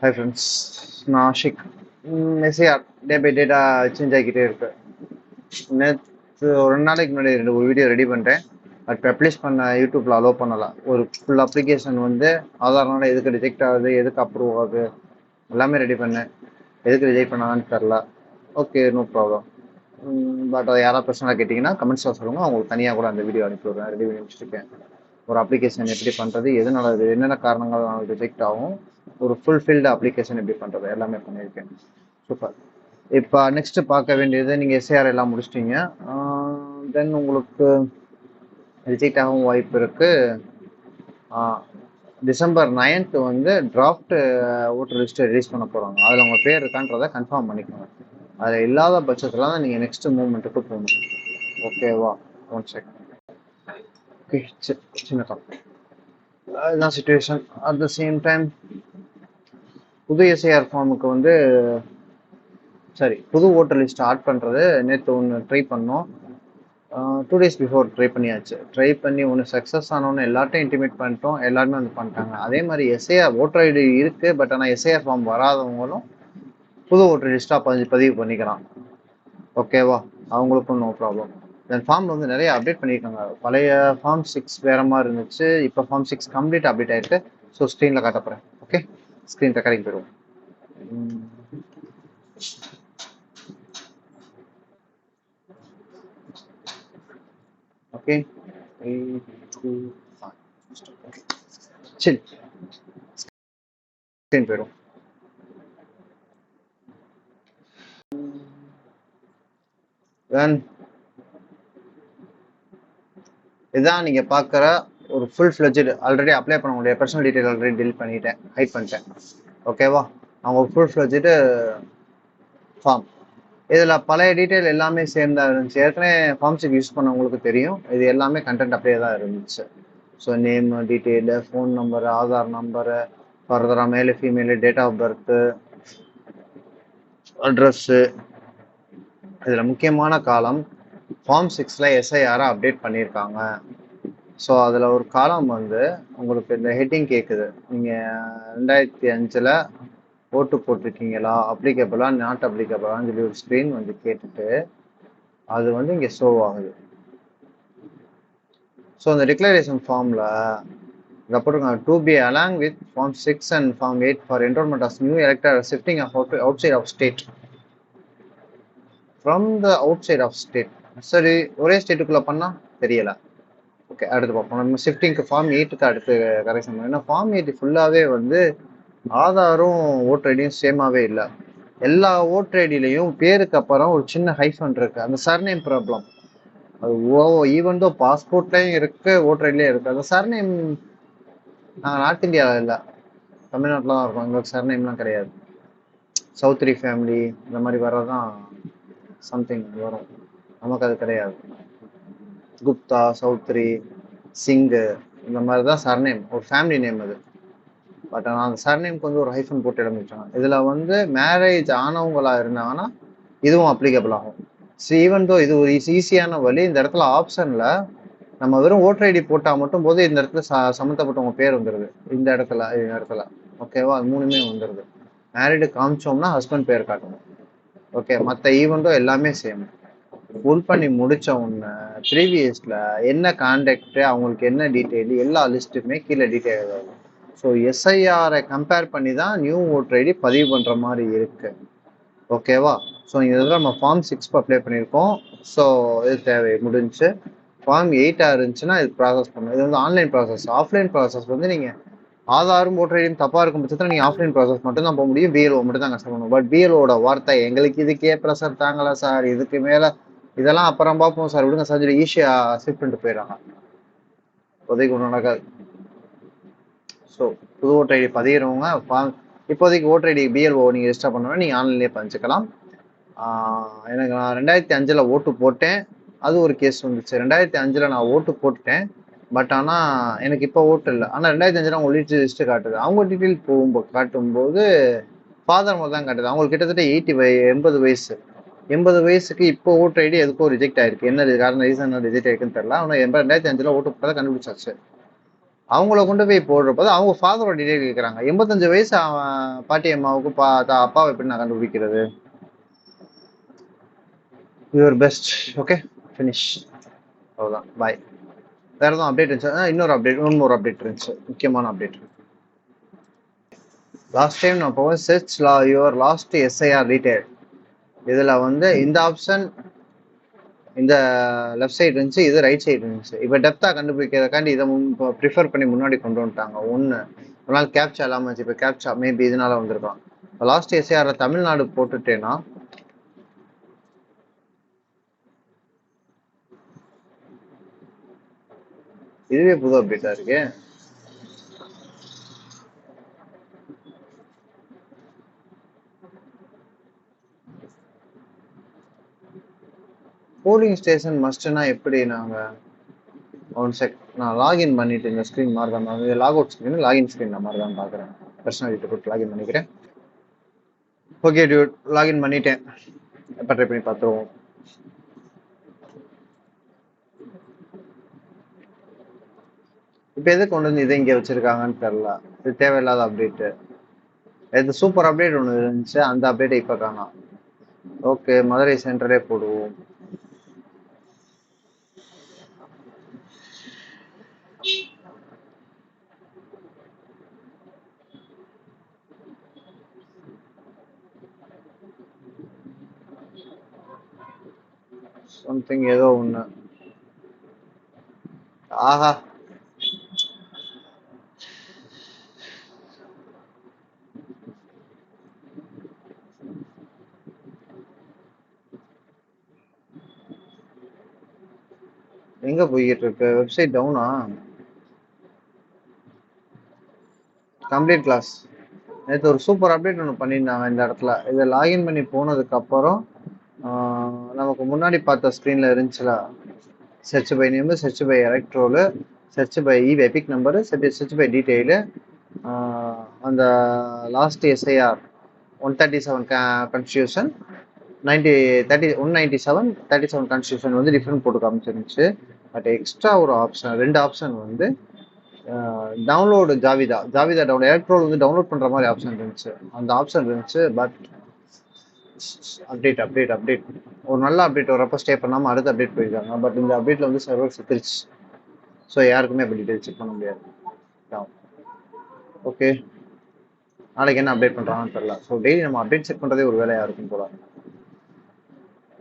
Hi friends, நான் Ashiq. SIR day by data change ஆகிக்கிட்டே இருக்கு. நேற்று ஒரு 2 நாளைக்கு முன்னாடி ஒரு வீடியோ ரெடி பண்ணிட்டேன். பட் பப்ளிஷ் பண்ண யூடியூப்ல அலோவ் பண்ணல. ஒரு ஃபுல் அப்ளிகேஷன் வந்து ஆதார்னால எதுக்கு ரிஜெக்ட் ஆகுது, எதுக்கு அப்ரூவ் ஆகுது எல்லாமே ரெடி பண்ணேன். எதுக்கு ரிஜெக்ட் பண்ணாங்கன்னு தெரில. Okay, no problem. பட் அதை யாராவது பிரச்சனை கேட்டிங்கன்னா கமெண்ட்ஸில் சொல்லுங்கள். அவங்களுக்கு தனியாக கூட அந்த வீடியோ அனுப்பி விடுறேன். ரெடி பண்ணி வச்சுருக்கேன். ஒரு அப்ளிகேஷன் எப்படி பண்ணுறது, எதனால அது என்னென்ன காரணங்கள்னால ரிஜெக்ட் ஆகும், ஒரு ஃபுல்ஃபில்டு அப்ளிகேஷன் எப்படி பண்ணுறது எல்லாமே பண்ணியிருக்கேன். சூப்பர். இப்போ நெக்ஸ்ட் பார்க்க வேண்டியது, நீங்கள் எஸ்ஏஆர் எல்லாம் முடிச்சிட்டிங்க. தென் உங்களுக்கு ரிஜெக்ட் ஆகும் வாய்ப்பு இருக்குது. December 9th வந்து டிராஃப்ட் ஓட்டர் லிஸ்ட்டு ரிலீஸ் பண்ண போகிறாங்க. அதில் உங்கள் பேர் இருக்கான்றதை கன்ஃபார்ம் பண்ணிக்கோங்க. அதில் இல்லாத பட்சத்தில் தான் நீங்கள் நெக்ஸ்ட் மூவ்மெண்ட்டுக்கு போகணும். ஓகேவா? 1 செகண்ட். ஓகே, சின்ன டாப். அதுதான் situation. At the same time புது எஸ்ஐஆர் ஃபார்முக்கு வந்து புது ஓட்டர் லிஸ்ட் ஆட் பண்ணுறது நேற்று ஒன்று ட்ரை பண்ணோம். 2 days பிஃபோர் ட்ரை பண்ணியாச்சு. ட்ரை பண்ணி ஒன்று சக்ஸஸ் ஆனோன்னு எல்லார்ட்டையும் இன்டிமேட் பண்ணிட்டோம். எல்லாருமே வந்து பண்ணிட்டாங்க. அதே மாதிரி எஸ்ஐஆர் ஓட்டர் ஐடி இருக்குது. பட் ஆனால் எஸ்ஐஆர் ஃபார்ம் வராதவங்களும் புது ஓட்டர் லிஸ்ட்டாக பதிவு பண்ணிக்கலாம். ஓகேவா? அவங்களுக்கும் நோ ப்ராப்ளம். தென் ஃபார்மில் வந்து நிறைய அப்டேட் பண்ணியிருக்காங்க. பழைய ஃபார்ம் 6 வேறு மாதிரி இருந்துச்சு. இப்போ ஃபார்ம் 6 கம்ப்ளீட் அப்டேட் ஆகிருக்கு. ஸோ ஸ்க்ரீனில் காட்டப்போகிறேன். ஓகே, ஸ்க்ரீன் ரெக்கார்டிங் போயிடுவோம். ஓகே, 3, 2, 1. சரி, ஸ்க்ரீன் போயிடும். தென் இதுதான் நீங்கள் பார்க்குற ஒரு ஃபுல் ஃப்ளெஜ்டு ஆல்ரெடி அப்ளை பண்ண முடியாது. பர்சனல் டீட்டெயில் ஆல்ரெடி டெலிட் பண்ணிட்டேன், ஹைட் பண்ணிட்டேன். ஓகேவா? அவங்க ஃபுல் ஃப்ளெஜ்டு ஃபார்ம். இதில் பழைய டீட்டெயில் எல்லாமே சேர்ந்தா இருந்துச்சு. ஏற்கனவே ஃபார்ம்ஸுக்கு யூஸ் பண்ணவங்களுக்கு தெரியும். இது எல்லாமே கண்டென்ட் அப்படியே தான் இருந்துச்சு. So name, detail, phone number, Aadhaar number, ஃபர்தராக male female, date of birth, address. இதில் முக்கியமான காலம் ஃபார்ம் 6ல் எஸ்ஐஆரை அப்டேட் பண்ணியிருக்காங்க. ஸோ அதில் ஒரு காலம் வந்து உங்களுக்கு இந்த ஹெட்டிங் கேட்குது. நீங்கள் 2005 ஓட்டு போட்டிருக்கீங்களா, அப்ளிகபிளா, நாட் அப்ளிகபிளான்னு சொல்லி ஒரு ஸ்க்ரீன் வந்து கேட்டுட்டு அது வந்து இங்கே ஷோ ஆகுது. ஸோ அந்த டிக்ளரேஷன் ஃபார்மில் இதை போட்டிருக்காங்க, to be along with form 6 and form 8 for enrolment of new elector shifting of outside of state from the outside of state. சரி, ஒரே ஸ்டேட்டுக்குள்ளே பண்ணால் தெரியல. ஓகே, அடுத்து பார்ப்போம். நம்ம ஷிஃப்டிங்க்கு ஃபார்ம் 8க்கு அடுத்து கரெக்ஷன் பண்ணோம். ஏன்னா ஃபார்ம் 8 ஃபுல்லாகவே வந்து ஆதாரும் ஓட்டர் ஐடியும் சேமாகவே இல்லை. எல்லா ஓட்டர் ஐடியிலையும் பேருக்கு அப்புறம் ஒரு சின்ன ஹைஃபன் இருக்கு. அந்த சர்நேம் ப்ராப்ளம். அது ஈவன் தோ பாஸ்போர்ட்லேயும் இருக்கு, ஓட்டர் ஐடிலையும் இருக்கு. அந்த சர்நேம் நாங்கள் நார்த் இந்தியாவில் இல்லை, தமிழ்நாட்டில் தான் இருக்கோம். எங்களுக்கு சர்நேம்லாம் கிடையாது. சௌத்ரி ஃபேமிலி இந்த மாதிரி வர்றதான் சம்திங் வரும். நமக்கு அது கிடையாது. குப்தா, சௌத்ரி, சிங்கு இந்த மாதிரி தான் சர்நேம், ஒரு ஃபேமிலி நேம் அது. பட் ஆனால் அந்த சர்நேம்க்கு வந்து ஒரு ஹைஃபன் போட்டு இடம்பிச்சாங்க. இதில் வந்து மேரேஜ் ஆனவங்களா இருந்தாங்கன்னா இதுவும் அப்ளிகபிள் ஆகும். ஈவன் தோ இது ஒரு ஈஸியான வழி. இந்த இடத்துல ஆப்ஷனில் நம்ம வெறும் ஓட்டர் ஐடி போட்டால் மட்டும் போது இந்த இடத்துல சம்மந்தப்பட்டவங்க பேர் வந்துடுது. இந்த இடத்துல ஓகேவா? அது 3மே வந்துடுது. மேரிடு காமிச்சோம்னா ஹஸ்பண்ட் பேர் காட்டணும். ஓகே, மற்ற ஈவெண்ட்டோ எல்லாமே சேம். ஃபுல் பண்ணி முடிச்ச உடனே ப்ரீவியஸில் என்ன கான்டாக்ட், அவங்களுக்கு என்ன டீட்டெயில், எல்லா லிஸ்ட்டுமே கீழே டீட்டெயில் ஆகும். ஸோ எஸ்ஐஆரை கம்பேர் பண்ணி தான் நியூ ஓட்டர் ஐடி பதிவு பண்ணுற மாதிரி இருக்கு. ஓகேவா? ஸோ இதில் நம்ம ஃபார்ம் 6 அப்ளை பண்ணியிருக்கோம். ஸோ இது தேவை முடிஞ்சு. ஃபார்ம் 8 இருந்துச்சுன்னா இது ப்ராசஸ் பண்ணணும். இது வந்து ஆன்லைன் ப்ராசஸ். ஆஃப்லைன் ப்ராசஸ் வந்து நீங்கள் ஆதாரும் ஓட்டர் ஐடியும் தப்பாக இருக்கும் பட்சத்தில் நீங்கள் ஆஃப்லைன் ப்ராசஸ் மட்டும் தான் போக முடியும். பிஎல்ஓ மட்டும் தான் கஷ்டப்படணும். பட் பிஎல்ஓட வார்த்தை, எங்களுக்கு இதுக்கே ப்ரெஷர் தாங்கலை சார், இதுக்கு மேலே இதெல்லாம் அப்புறம் பார்ப்போம் சார், விடுங்க சார், சொல்லி ஈஸியாக ஷிஃப்ட் பண்ணிட்டு போயிடறாங்க. இப்போதைக்கு ஒன்றும் நடக்காது. ஸோ புது ஓட்டர் ஐடி பதிகிறவங்க இப்போதைக்கு ஓட்டர் ஐடி பிஎல்ஓ நீங்கள் ரெஜிஸ்டர் பண்ணணும்னா நீங்கள் ஆன்லைன்லேயே பதிச்சுக்கலாம். எனக்கு நான் 2005 ஓட்டு போட்டேன். அது ஒரு கேஸ் வந்துச்சு. 2005 நான் ஓட்டு போட்டுட்டேன். பட் ஆனால் எனக்கு இப்போ ஓட்டு இல்லை. ஆனால் 2005 அவங்க லிஸ்ட்டு காட்டுது. அவங்க டீட்டெயில் காட்டும்போது ஃபாதர் மாதிரி தான் காட்டுது. அவங்களுக்கு கிட்டத்தட்ட 80 வயசு. 80 வயசுக்கு இப்போ ஓட்டர் ஐடி எதுக்கோ ரிஜெக்ட் ஆயிருக்கு. என்ன காரணம், ரீசன் ரிஜெக்ட் ஆயிருக்குன்னு தெரியல. ஆனால் 2005 ஓட்டு போட்டதை கண்டுபிடிச்சாச்சு. அவங்கள கொண்டு போய் போடுறப்போ அவங்க ஃபாதரோட டீடைல் கேட்குறாங்க. 85 வயசு பாட்டி அம்மாவுக்கு அப்பாவை எப்படி நான் கண்டுபிடிக்கிறது? Your best. Okay, finish. அவ்வளோதான், பாய். வேற எதுவும் அப்டேட் இருந்துச்சு? இன்னொரு அப்டேட் இருந்துச்சு, முக்கியமான அப்டேட். லாஸ்ட் டைம் நான் போவேன் search your last SIR detail. இதில் வந்து இந்த ஆப்ஷன் இந்த லெஃப்ட் சைடு இருந்துச்சு, இது ரைட் சைடு இருந்துச்சு. இப்போ டெப்த்தாக கண்டுபிடிக்கிறதுக்காண்டி இதை ப்ரிஃபர் பண்ணி முன்னாடி கொண்டு வந்துட்டாங்க. ஒரு நாள் கேப்சா இல்லாமல் இருந்துச்சு, இப்போ கேப்சா மேபி இதனால வந்திருக்கான். லாஸ்ட் எஸ்ஐஆர் தமிழ்நாடு போட்டுட்டேன்னா இதுவே புது அப்டேட்டா இருக்கு. போலிங் ஸ்டேஷன் மஸ்ட்னா எப்படி? ஒன் செக், நான் லாகின் பண்ணிட்டு இந்த ஸ்க்ரீன் மாதிரி தான், log out screen login screen மாதிரி தான் பார்க்குறேன். பர்சனாலிட்டி போட்டு லாகின் பண்ணிக்கிறேன். ஓகே டியூட், லாகின் பண்ணிட்டேன். எப்போ ட்ரை பண்ணி பார்த்துருவோம். இப்போ எது கொண்டு வந்து இதை இங்கே வச்சிருக்காங்கன்னு தெரில. இது தேவையில்லாத அப்டேட்டு. இது சூப்பர் அப்டேட் ஒன்று இருந்துச்சு, அந்த அப்டேட்டை இப்போ காணோம். ஓகே, மதுரை சென்டரே போடுவோம். சம்திங் ஏதோ ஒன்று. ஆஹா, எங்க போய்கிட்டு இருக்கு? வெப்சைட் டவுனா? Complete class. நேற்று ஒரு சூப்பர் அப்டேட் ஒன்று பண்ணியிருந்தாங்க இந்த இடத்துல. இதை லாகின் பண்ணி போனதுக்கு அப்புறம் நமக்கு முன்னாடி பார்த்த ஸ்க்ரீனில் இருந்துச்சுல, search by name, search by electoral, search by EPIC number, search by detail, அந்த லாஸ்ட் எஸ்ஐஆர் 137 கன்ஸ்டியூஷன் 197 கன்ஸ்டியூஷன் வந்து டிஃப்ரெண்ட் போட்டு காமிச்சிருந்துச்சு. பட் எக்ஸ்ட்ரா ஒரு ஆப்ஷன், 2 ஆப்ஷன் வந்து டவுன்லோடு ஜாவிதா டவுன்லோட் எலக்ட்ரோல் வந்து டவுன்லோட் பண்ணுற மாதிரி ஆப்ஷன் இருந்துச்சு. அந்த ஆப்ஷன் இருந்துச்சு. பட் அப்டேட் ஒரு நல்ல அப்டேட் வரப்போ ஸ்டே பண்ணாமல் அடுத்த அப்டேட் போயிருக்காங்க. பட் இந்த அப்டேட்டில் வந்து சர்வர் செத்துருச்சு. ஸோ யாருக்குமே அப்படி டீட்டெயில் செக் பண்ண முடியாது. ஓகே, நாளைக்கு என்ன அப்டேட் பண்ணுறாங்கன்னு தெரியல. ஸோ டெய்லி நம்ம அப்டேட் செக் பண்ணுறதே ஒரு வேலையாக இருக்கும் போல.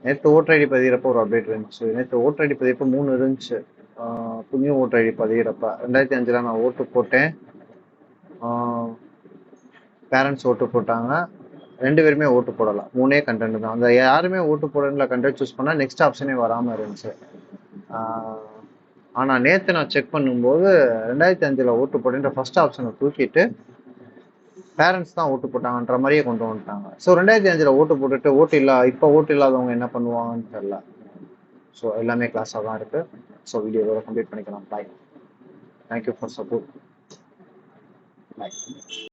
நேற்று ஓட்டர் ஐடி பதிகிறப்போ ஒரு அப்டேட் இருந்துச்சு. நேற்று ஓட்டர் ஐடி பதிகிறப்போ 3 இருந்துச்சு. புதிய ஓட்டர் ஐடி பதிகிறப்ப 2005 நான் ஓட்டு போட்டேன். பேரண்ட்ஸ் ஓட்டு போட்டாங்க. 2 பேருமே ஓட்டு போடலாம். 3 கண்டென்ட் தான். அந்த யாருமே ஓட்டு போடல கண்டென்ட் சூஸ் பண்ணால் நெக்ஸ்ட் ஆப்ஷனே வராமல் இருந்துச்சு. ஆனால் நேற்று நான் செக் பண்ணும்போது 2005 ஓட்டு போடுன்ற ஃபர்ஸ்ட் ஆப்ஷனை தூக்கிட்டு பேரண்ட்ஸ் தான் ஓட்டு போட்டாங்கன்ற மாதிரியே கொண்டு வந்துட்டாங்க. ஸோ 2005 ஓட்டு போட்டுட்டு இப்போ ஓட்டு இல்லாதவங்க என்ன பண்ணுவாங்கன்னு தெரியல. ஸோ எல்லாமே கிளாஸாக தான் இருக்கு. ஸோ வீடியோவோட கம்ப்ளீட் பண்ணிக்கலாம். Bye. Thank you for support. Bye.